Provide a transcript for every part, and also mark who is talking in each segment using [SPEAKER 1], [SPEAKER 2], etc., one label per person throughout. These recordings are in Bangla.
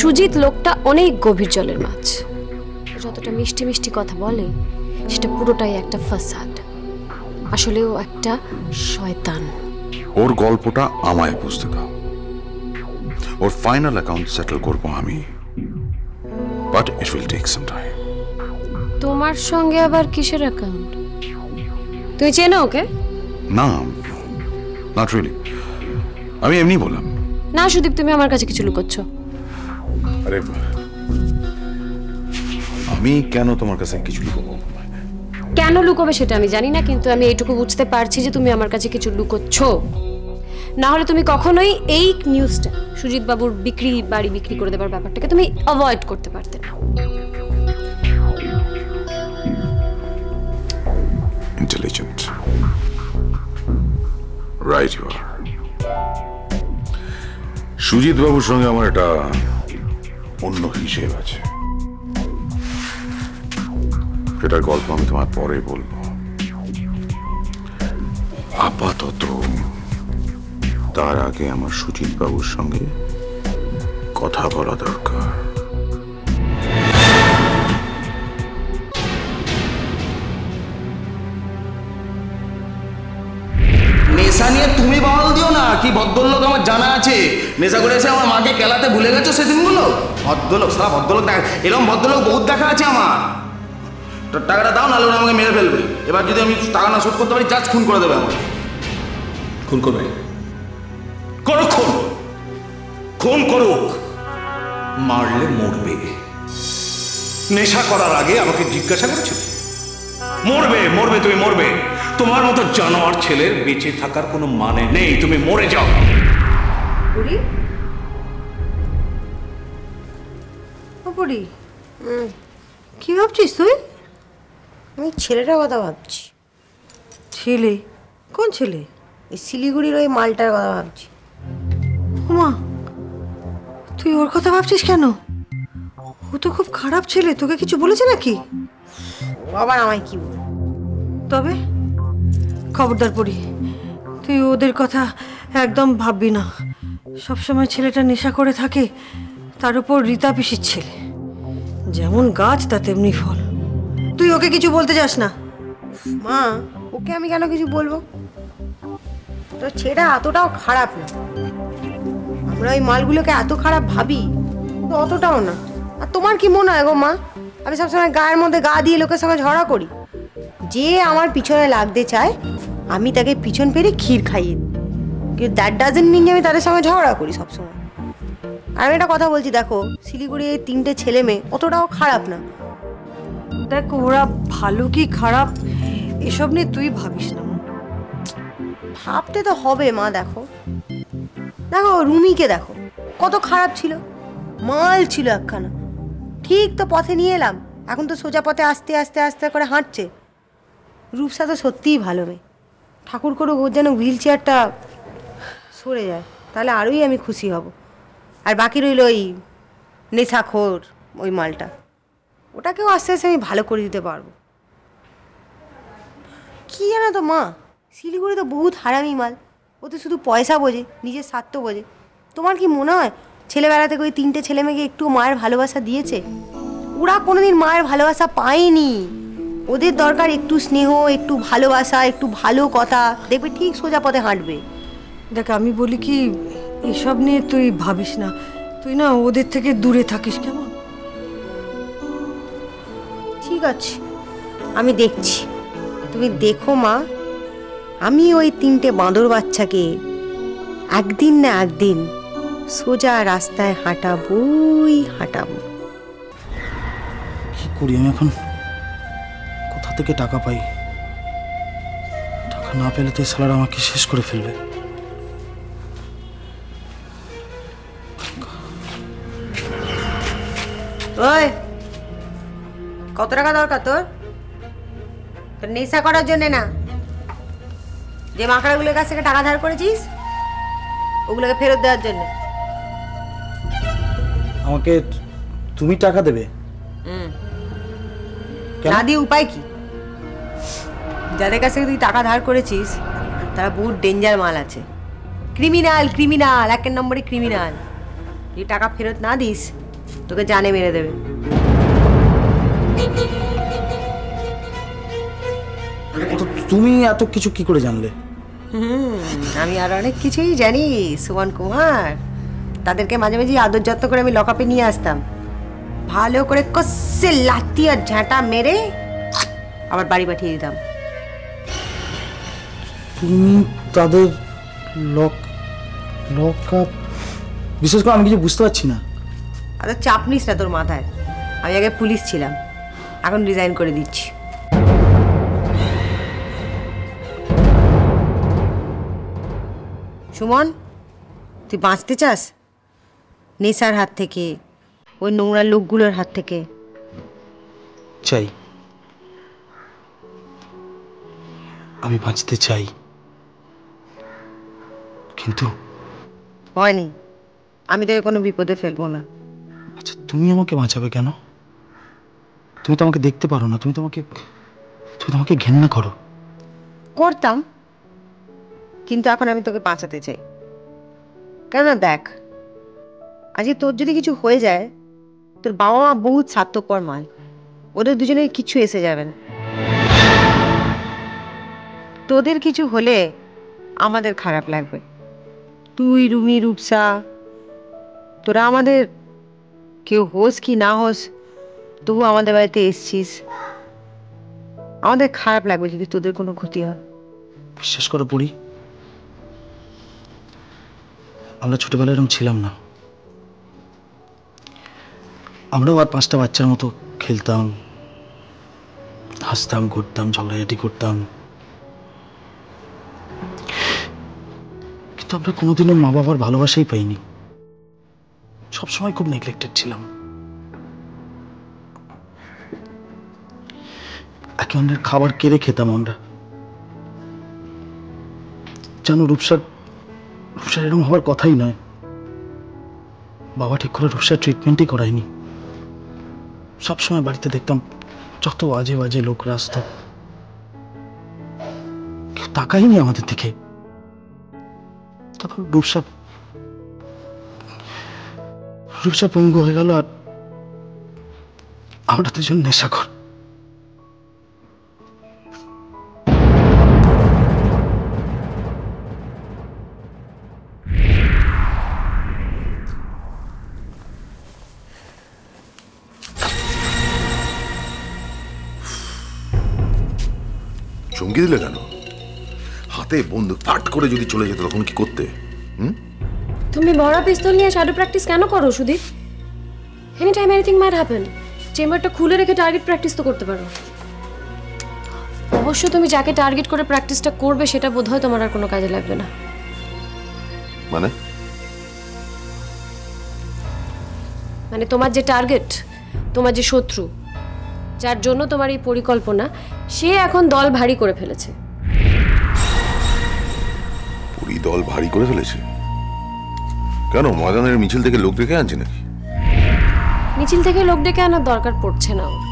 [SPEAKER 1] সুজিত লোকটা অনেক গভীর জলের মাছ। যতটা মিষ্টি মিষ্টি কথা বলে সেটা পুরোটাই একটা ফাসাদ। আসলে ও একটা শয়তান।
[SPEAKER 2] ওর গল্পটা আমায় বুঝতে দাও। ওর ফাইনাল অ্যাকাউন্ট সেটেল করবো আমি, but it will take some time.
[SPEAKER 1] তোমার সঙ্গে আবার কিসের অ্যাকাউন্ট? তুমি চেনো ওকে?
[SPEAKER 2] না, নট রিয়েলি, আমি এমনি বললাম।
[SPEAKER 1] না সুদীপ, তুমি আমার কাছে কিছু লুকোচ্ছ।
[SPEAKER 2] আরে আমি কেন তোমার কাছে কিছু লুকোবো?
[SPEAKER 1] কেন লুকোবে সেটা আমি জানি না, কিন্তু আমি এইটুকু বুঝতে পারছি যে তুমি আমার কাছে কিছু লুকোচ্ছ। না হলে তুমি কখনোই এই নিউজটা, সুজিত বাবুর বাড়ি বিক্রি করে দেবার ব্যাপারটাকে তুমি অ্যাভয়েড করতে পারতে না।
[SPEAKER 2] Intelligent, right you are. Sujit বাবুর সঙ্গে আমার একটা অন্য হিসেব আছে, সেটার গল্প আমি তোমার পরে বলবো। আপাতত তার আগে আমার সুজিত বাবুর সঙ্গে কথা বলা দরকার।
[SPEAKER 3] নেশা নিয়ে তুমি বল দিও না, কি ভদ্রলোক আমার জানা আছে। নেশা করে এসে আমার মাকে কেলাতে ভুলে গেছো সেদিনগুলো। ভদ্রলোক, সারা ভদ্রলোক দেখা, এরকম ভদ্রলোক বহুত দেখা আছে আমার। টাকাটা দাও, নাহলে ওরা আমাকে মেরে ফেলবে। এবার যদি আমি টাকা না শোধ করতে পারি, জাস্ট খুন করে দেবে আমাকে।
[SPEAKER 4] খুন করবে? করো খুন, খুন করুক, মারলে মরবে। নেশা করার আগে আমাকে জিজ্ঞাসা করেছিল? মরবে, মরবে, তুমি মরবে। তোমার মতো জানোয়ার ছেলের বেঁচে থাকার কোনো মানে নেই, তুমি মরে যাও।
[SPEAKER 5] কি ভাবছিস তুই? আমি ছেলেটার কথা ভাবছি। ছেলে? কোন ছেলে? এই শিলিগুড়ির ওই মালটার কথা ভাবছি। মা, তুই ওর কথা ভাবছিস কেন? ও তো খুব খারাপ ছেলে, তোকে কিছু বলেছে নাকি? আবার আমায় কি বল? তবে খবরদার পড়ি, তুই ওদের কথা একদম ভাববি না। সবসময় ছেলেটা নেশা করে থাকে, তার উপর রীতা পিসির ছেলে। যেমন গাছ তা তেমনি ফল। তুই ওকে কিছু বলতে যাস না। মা, ওকে আমি কেন কিছু বলবো? তোর ছেলেটা এতটাও খারাপ না। আমরা ওই মালগুলোকে এত খারাপ ভাবি, তো অতটাও না। আর তোমার কি মনে হয় গো মা, আমি সবসময় গায়ের মধ্যে গা দিয়ে লোকের সঙ্গে ঝগড়া করি? যে আমার পিছনে লাগতে চায় আমি তাকে পিছন ফেরে ক্ষীর খাইয়ে দিই, কিন্তু দ্যাট ডাজন্ট মিন আমি তাদের সঙ্গে ঝগড়া করি সবসময়। আর আমি একটা কথা বলছি, দেখো শিলিগুড়ি এই 3টে ছেলে মেয়ে অতটাও খারাপ না। দেখ, ওরা ভালো কি খারাপ এসব নিয়ে তুই ভাবিস না। ভাবতে তো হবে মা। দেখো দেখো রুমিকে দেখো, কত খারাপ ছিল, মাল ছিল একখানা। ঠিক তো পথে নিয়ে এলাম, এখন তো সোজা পথে আস্তে আস্তে আস্তে করে হাঁটছে। রূপসা তো সত্যিই ভালো মেয়ে। ঠাকুর করুক ওর যেন হুইল চেয়ারটা সরে যায়, তাহলে আরোই আমি খুশি হব। আর বাকি রইল ওই নেশাখোর ওই মালটা, ওটাকেও আস্তে আস্তে আমি ভালো করে দিতে পারবো। কি জানো তো মা, শিলিগুড়ি তো বহুত হারামি মাল। ও তো শুধু পয়সা বোঝে, নিজের স্বার্থ বোঝে। তোমার কি মনে হয় ছেলেবেলা থেকে ওই 3টে ছেলে মেয়েকে একটু মায়ের ভালোবাসা দিয়েছে? ওরা কোনোদিন মায়ের ভালোবাসা পায়নি। ওদের দরকার একটু স্নেহ, একটু ভালোবাসা, একটু ভালো কথা, দেখবে ঠিক সোজা পথে হাঁটবে। দেখ, আমি বলি কি, এসব নিয়ে তুই ভাবিস না। তুই না ওদের থেকে দূরে থাকিস কেমন? ঠিক আছে, আমি দেখছি। তুমি দেখো মা, আমি ওই 3টে বাঁদর বাচ্চাকে একদিন না একদিন সোজা রাস্তায় হাঁটাবই হাঁটাবো।
[SPEAKER 3] কি করি আমি এখন? কোথা থেকে টাকা পাই? টাকা না পেলে তো সালার আমাকে শেষ করে ফেলবে।
[SPEAKER 5] ওই, কত টাকা দরকার তোর? তোর নেশা করার জন্য না, যে মাকড়াগুলোর কাছ থেকে টাকা ধার করেছিস ওগুলোকে ফেরত দেওয়ার জন্য।
[SPEAKER 3] আমাকে তুমি টাকা দেবে?
[SPEAKER 5] না দিয়ে উপায় কি? যাদের কাছ থেকে তুই টাকা ধার করেছিস তারা বহুত ডেঞ্জার মাল আছে। ক্রিমিনাল, ক্রিমিনাল, 1 নম্বরে ক্রিমিনাল। যদি টাকা ফেরত না দিস তোকে জানে মেরে দেবে।
[SPEAKER 6] তুমি এত কিছু কি করে জানলে?
[SPEAKER 5] আমি আর অনেক কিছুই জানি সুমন কুমার। তাদেরকে মাঝে মাঝে আদর যত্ন করে আমি লকআপে নিয়ে আসতাম, ভালো করে কষে লাথি আর ঝাঁটা মেরে আবার বাড়ি পাঠিয়ে দিতাম।
[SPEAKER 6] তুমি তাদের লকআপ? বিশেষ করে আমি কিছু বুঝতে পারছি না।
[SPEAKER 5] আর চাপ নিস না তোর মাথায়, আমি আগে পুলিশ ছিলাম, এখন রিজাইন করে দিচ্ছি। সুমন, তুই বাঁচতে চাস নেশার হাত থেকে, ওই নোংরা লোকগুলোর হাত থেকে?
[SPEAKER 6] চাই, আমি বাঁচতে চাই, কিন্তু
[SPEAKER 5] ভয় নেই, আমি তোকে কোনো বিপদে ফেলবো না।
[SPEAKER 6] আচ্ছা, তুমি আমাকে বাঁচাবে কেন? তুমি তো আমাকে দেখতে পারো না, তুমি তো আমাকে ঘেন্না করো।
[SPEAKER 5] করতাম, কিন্তু এখন আমি তোকে বাঁচাতে চাই। কেননা দেখ, আজকে তোর যদি কিছু হয়ে যায়, তোর বাবা মা বহুত স্বার্থপর মাল, ওদের দুজনের কিছু এসে যাবে না। তোদের কিছু হলে আমাদের খারাপ লাগবে। তুই, রুমি, রূপসা, তোরা আমাদের কেউ হোস কি না হোস, তবু আমাদের বাড়িতে এসছিস, আমাদের খারাপ লাগবে যদি তোদের কোনো ক্ষতি হয়।
[SPEAKER 6] বিশ্বাস করো পড়ি, আমরা ছোটবেলায় এরকম ছিলাম না। আমরাও আর 5টা বাচ্চার মতো খেলতাম, হাসতাম, ঘুরতাম, ঝগড়াঝাটি করতাম, কিন্তু আমরা কোনোদিনও মা বাবার ভালোবাসাই পাইনি। সবসময় খুব নেগলেক্টেড ছিলাম। একে অন্যের খাবার কেড়ে খেতাম আমরা। জানো, রূপসার এরকম হওয়ার কথাই নয়। বাবা ঠিক করে রূপসার ট্রিটমেন্টই করায়নি। সবসময় বাড়িতে দেখতাম যত বাজে বাজে লোকরা আসতো, কেউ তাকায়নি আমাদের দিকে। তখন রূপসা পঙ্গু হয়ে গেল, আর আমরা দুজন নেশাখোর।
[SPEAKER 2] চমকে দিলে কেন? হাতে বন্দুক ফাট করে যদি চলে যেত তখন কি করতে?
[SPEAKER 1] তুমি ভরা পিস্তল নিয়ে শ্যাডো প্র্যাকটিস কেন করো Sudip? Any time anything might happen. চেম্বারটা খুলে রেখে টার্গেট প্র্যাকটিস তো করতে পারো। অবশ্য তুমি যাকে টার্গেট করে প্র্যাকটিসটা করবে সেটা বোধহয় তোমার আর কোনো কাজে লাগবে না। মানে তোমার যে টার্গেট, তোমার যে শত্রু, যার জন্য তোমার এই পরিকল্পনা, সে এখন দল ভারী করে ফেলেছে।
[SPEAKER 2] পুরি দল ভারী করে ফেলেছে কেন? ময়দানের মিছিল থেকে লোক ডেকে আনছে নাকি?
[SPEAKER 1] মিছিল থেকে লোক ডেকে আনার দরকার পড়ছে না ওর,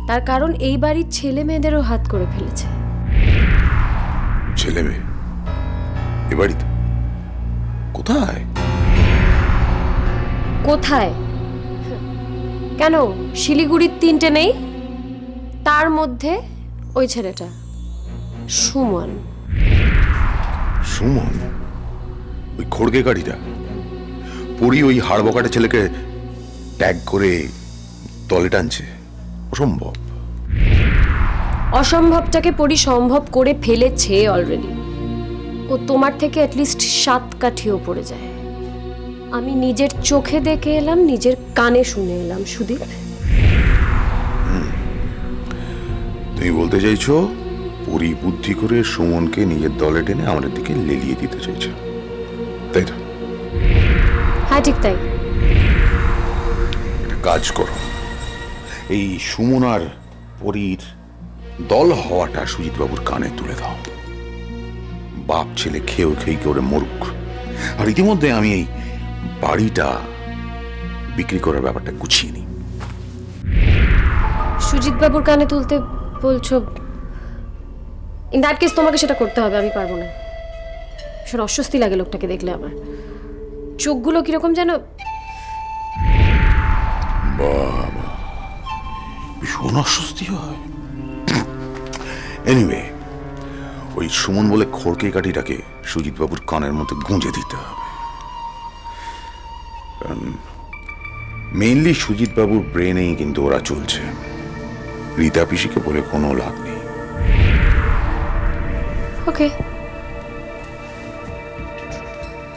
[SPEAKER 1] তার কারণ এই বাড়ির ছেলে মেয়েদেরও হাত করে ফেলেছে।
[SPEAKER 2] ছেলে মেয়ে এ বাড়িতে? কোথায়
[SPEAKER 1] কোথায়? কেন শিলিগুড়ির 3টে নেই? তার মধ্যে ওই ছেলেটা সুমন।
[SPEAKER 2] সুমন? ওই খড়গে গাড়িটা? পুরি ওই হাড়বকাটে ছেলেকে ট্যাগ করে দলে টানছে? অসম্ভব।
[SPEAKER 1] অসম্ভবটাকে পরি সম্ভব করে ফেলেছে অলরেডি। ও তোমার থেকে অ্যাটলিস্ট 7 কাঠি ওপরে যায়। আমি নিজের চোখে দেখে এলাম, নিজের কানে শুনে এলাম। সুদীপ,
[SPEAKER 2] তুমি বলতে চাইছো পুরি বুদ্ধি করে সুমনকে নিজের দলে টেনে আমাদের দিকে লেলিয়ে দিতে চাইছে, তাই তো?
[SPEAKER 1] হ্যাঁ, ঠিক তাই।
[SPEAKER 2] একটা কাজ করো, এই সুমন আর পরীর দল হওয়াটা সুজিত বাবুর কানে তুলে দাও। বাপ ছেলে খেয়ে করে মরুক। আর ইতিমধ্যে আমি এই বাড়িটা বিক্রি করার ব্যাপারটা গুছিয়ে নিই।
[SPEAKER 1] সুজিত বাবুর কানে তুলতে বলছো? ইন দ্যাট কেস তোমাকে সেটা করতে হবে, আমি পারবো না। ভীষণ অস্বস্তি লাগে লোকটাকে দেখলে। আমার চোখগুলো কিরকম যেন
[SPEAKER 2] বাবা, ভীষণ অস্বস্তি হয়। এনিওয়ে, ওই সুমন বলে খড়কে কাঠিটাকে সুজিত বাবুর কানের মধ্যে গুঁজে দিতে হবে। মেইনলি সুজিত বাবুর ব্রেনেই কিন্তু ওরা চলছে, রীতা পিসিকে বলে কোনো লাভ নেই।
[SPEAKER 1] ওকে,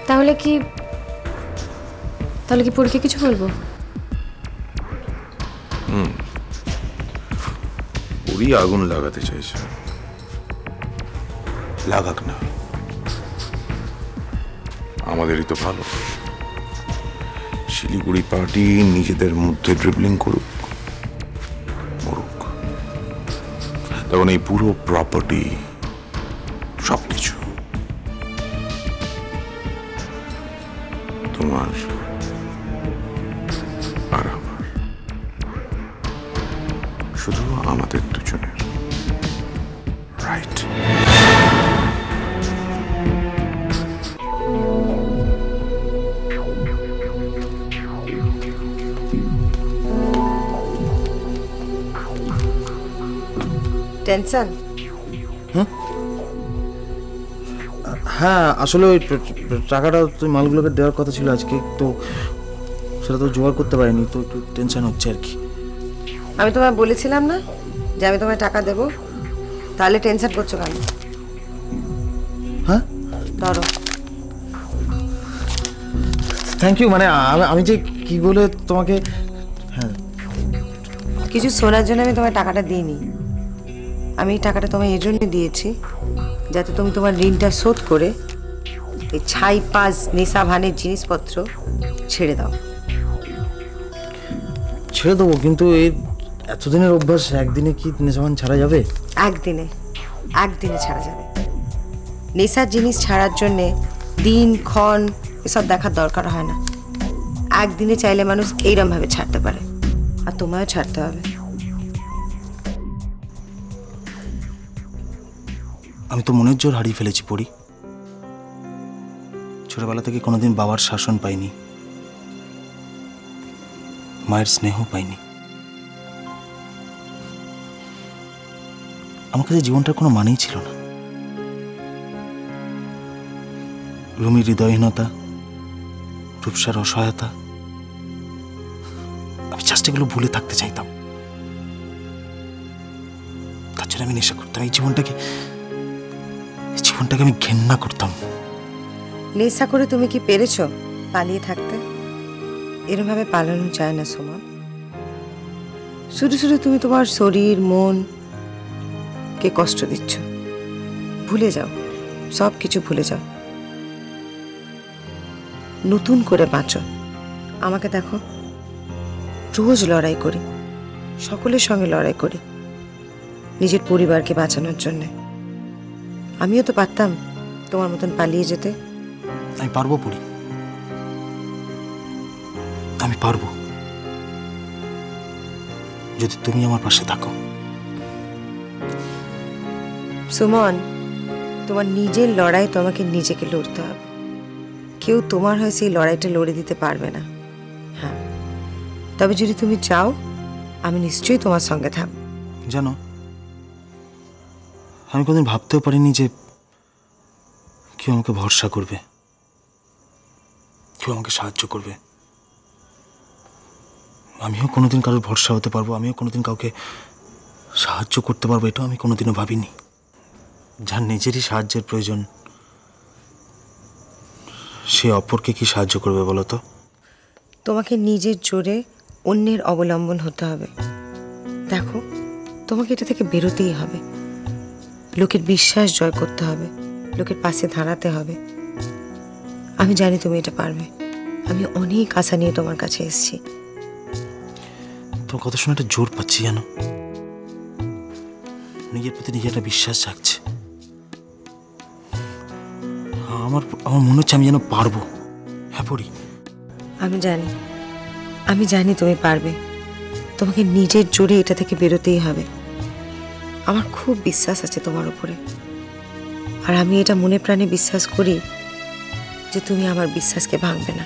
[SPEAKER 1] তাহলে কি পরীক্ষা কিছু বলবো?
[SPEAKER 2] ওরই আগুন লাগাতে চাইছে, লাগাক না, আমাদেরই তো ভালো। শিলিগুড়ি পার্টি নিজেদের মধ্যে ড্রিবলিং করুক, মরুক, তখন এই পুরো প্রপার্টি সবকিছু তোমার আর আমার, শুধু আমাদের দুজনের, রাইট?
[SPEAKER 5] টেনশন?
[SPEAKER 6] হ্যাঁ, আসলে ওই টাকাটা তুই মালগুলোকে দেওয়ার কথা ছিল আজকে, তো সেটা তো জোগাড় করতে পারিনি, তো একটু টেনশন হচ্ছে আর কি।
[SPEAKER 5] আমি তোমায় বলেছিলাম না যে আমি তোমায় টাকা দেবো, তাহলে টেনশন করছো কেন?
[SPEAKER 6] হ্যাঁ,
[SPEAKER 5] ধরো।
[SPEAKER 6] Thank you. মানে আমি যে কি বলে তোমাকে, হ্যাঁ,
[SPEAKER 5] কিছু শোনার জন্য আমি তোমায় টাকাটা দিইনি। আমি এই টাকাটা তোমায় এই জন্য দিয়েছি যাতে তুমি তোমার ঋণটা শোধ করে এই ছাই পাস নেশা ভানের জিনিসপত্র ছেড়ে দাও।
[SPEAKER 6] ছেড়ে দেবো, কিন্তু এই এতদিনের অভ্যাস একদিনে কি নেশাভান ছাড়া যাবে?
[SPEAKER 5] একদিনে ছাড়া যাবে। নেশার জিনিস ছাড়ার জন্যে দিন ক্ষণ এসব দেখার দরকার হয় না। একদিনে চাইলে মানুষ এইরমভাবে ছাড়তে পারে, আর তোমায়ও ছাড়তে হবে।
[SPEAKER 6] আমি তো মনের জোর হারিয়ে ফেলেছি পড়ি। ছোটবেলা থেকে কোনোদিন বাবার শাসন পাইনি, মায়ের স্নেহ পাইনি। আমার কাছে জীবনটার কোনো মানেই ছিল না। রুমির হৃদয়হীনতা, রূপসার অসহায়তা, আমি জাস্ট এগুলো ভুলে থাকতে চাইতাম। তার জন্য আমি নেশা করতাম। এই জীবনটাকে আমি ঘেন্না করতাম।
[SPEAKER 5] নেশা করে তুমি কি পেরেছো পালিয়ে থাকতে? এরমভাবে পালানো যায় না সুমন। শুধু শুধু তুমি তোমার শরীর মন কে কষ্ট দিচ্ছ। ভুলে যাও, সব কিছু ভুলে যাও, নতুন করে বাঁচো। আমাকে দেখো, রোজ লড়াই করি, সকলের সঙ্গে লড়াই করি নিজের পরিবারকে বাঁচানোর জন্যে। আমিও তো পারতাম তোমার মতন পালিয়ে যেতে।
[SPEAKER 6] আমি পারবো পড়ি, আমি পারবো, যদি তুমি আমার পাশে থাকো।
[SPEAKER 5] সুমন, তোমার নিজের লড়াই তোমাকে নিজেকে লড়তে হবে। কেউ তোমার হয়ে সেই লড়াইটা লড়ে দিতে পারবে না। হ্যাঁ, তবে যদি তুমি চাও আমি নিশ্চয়ই তোমার সঙ্গে থাকব।
[SPEAKER 6] জানো, আমি কোনদিন ভাবতেও পারিনি যে কেউ আমাকে ভরসা করবে, কেউ আমাকে সাহায্য করবে। আমিও কোনোদিন কারোর ভরসা হতে পারবো, আমিও কোনোদিন কাউকে সাহায্য করতে পারবো, এটাও আমি কোনোদিনও ভাবিনি। যার নিজেরই সাহায্যের প্রয়োজন, সে অপরকে কি সাহায্য করবে বলো তো?
[SPEAKER 5] তোমাকে নিজের জোরে অন্যের অবলম্বন হতে হবে। দেখো, তোমাকে এটা থেকে বেরোতেই হবে। লোকের বিশ্বাস জয় করতে হবে, লোকের পাশে দাঁড়াতে হবে। আমি জানি তুমি এটা পারবে। আমি অনেক আশা নিয়ে তোমার কাছে এসেছি।
[SPEAKER 6] তোমার কথা শুনে একটা জোর পাচ্ছি, জানো, নিজের প্রতি নিজের একটা বিশ্বাস জাগছে। আমার মনে হচ্ছে আমি যেন পারবো। হ্যাঁ পড়ি,
[SPEAKER 5] আমি জানি তুমি পারবে। তোমাকে নিজের জোরে এটা থেকে বেরোতেই হবে। আমার খুব বিশ্বাস আছে তোমার উপরে, আর আমি এটা মনে প্রাণে বিশ্বাস করি যে তুমি আমার বিশ্বাসকে ভাঙবে না।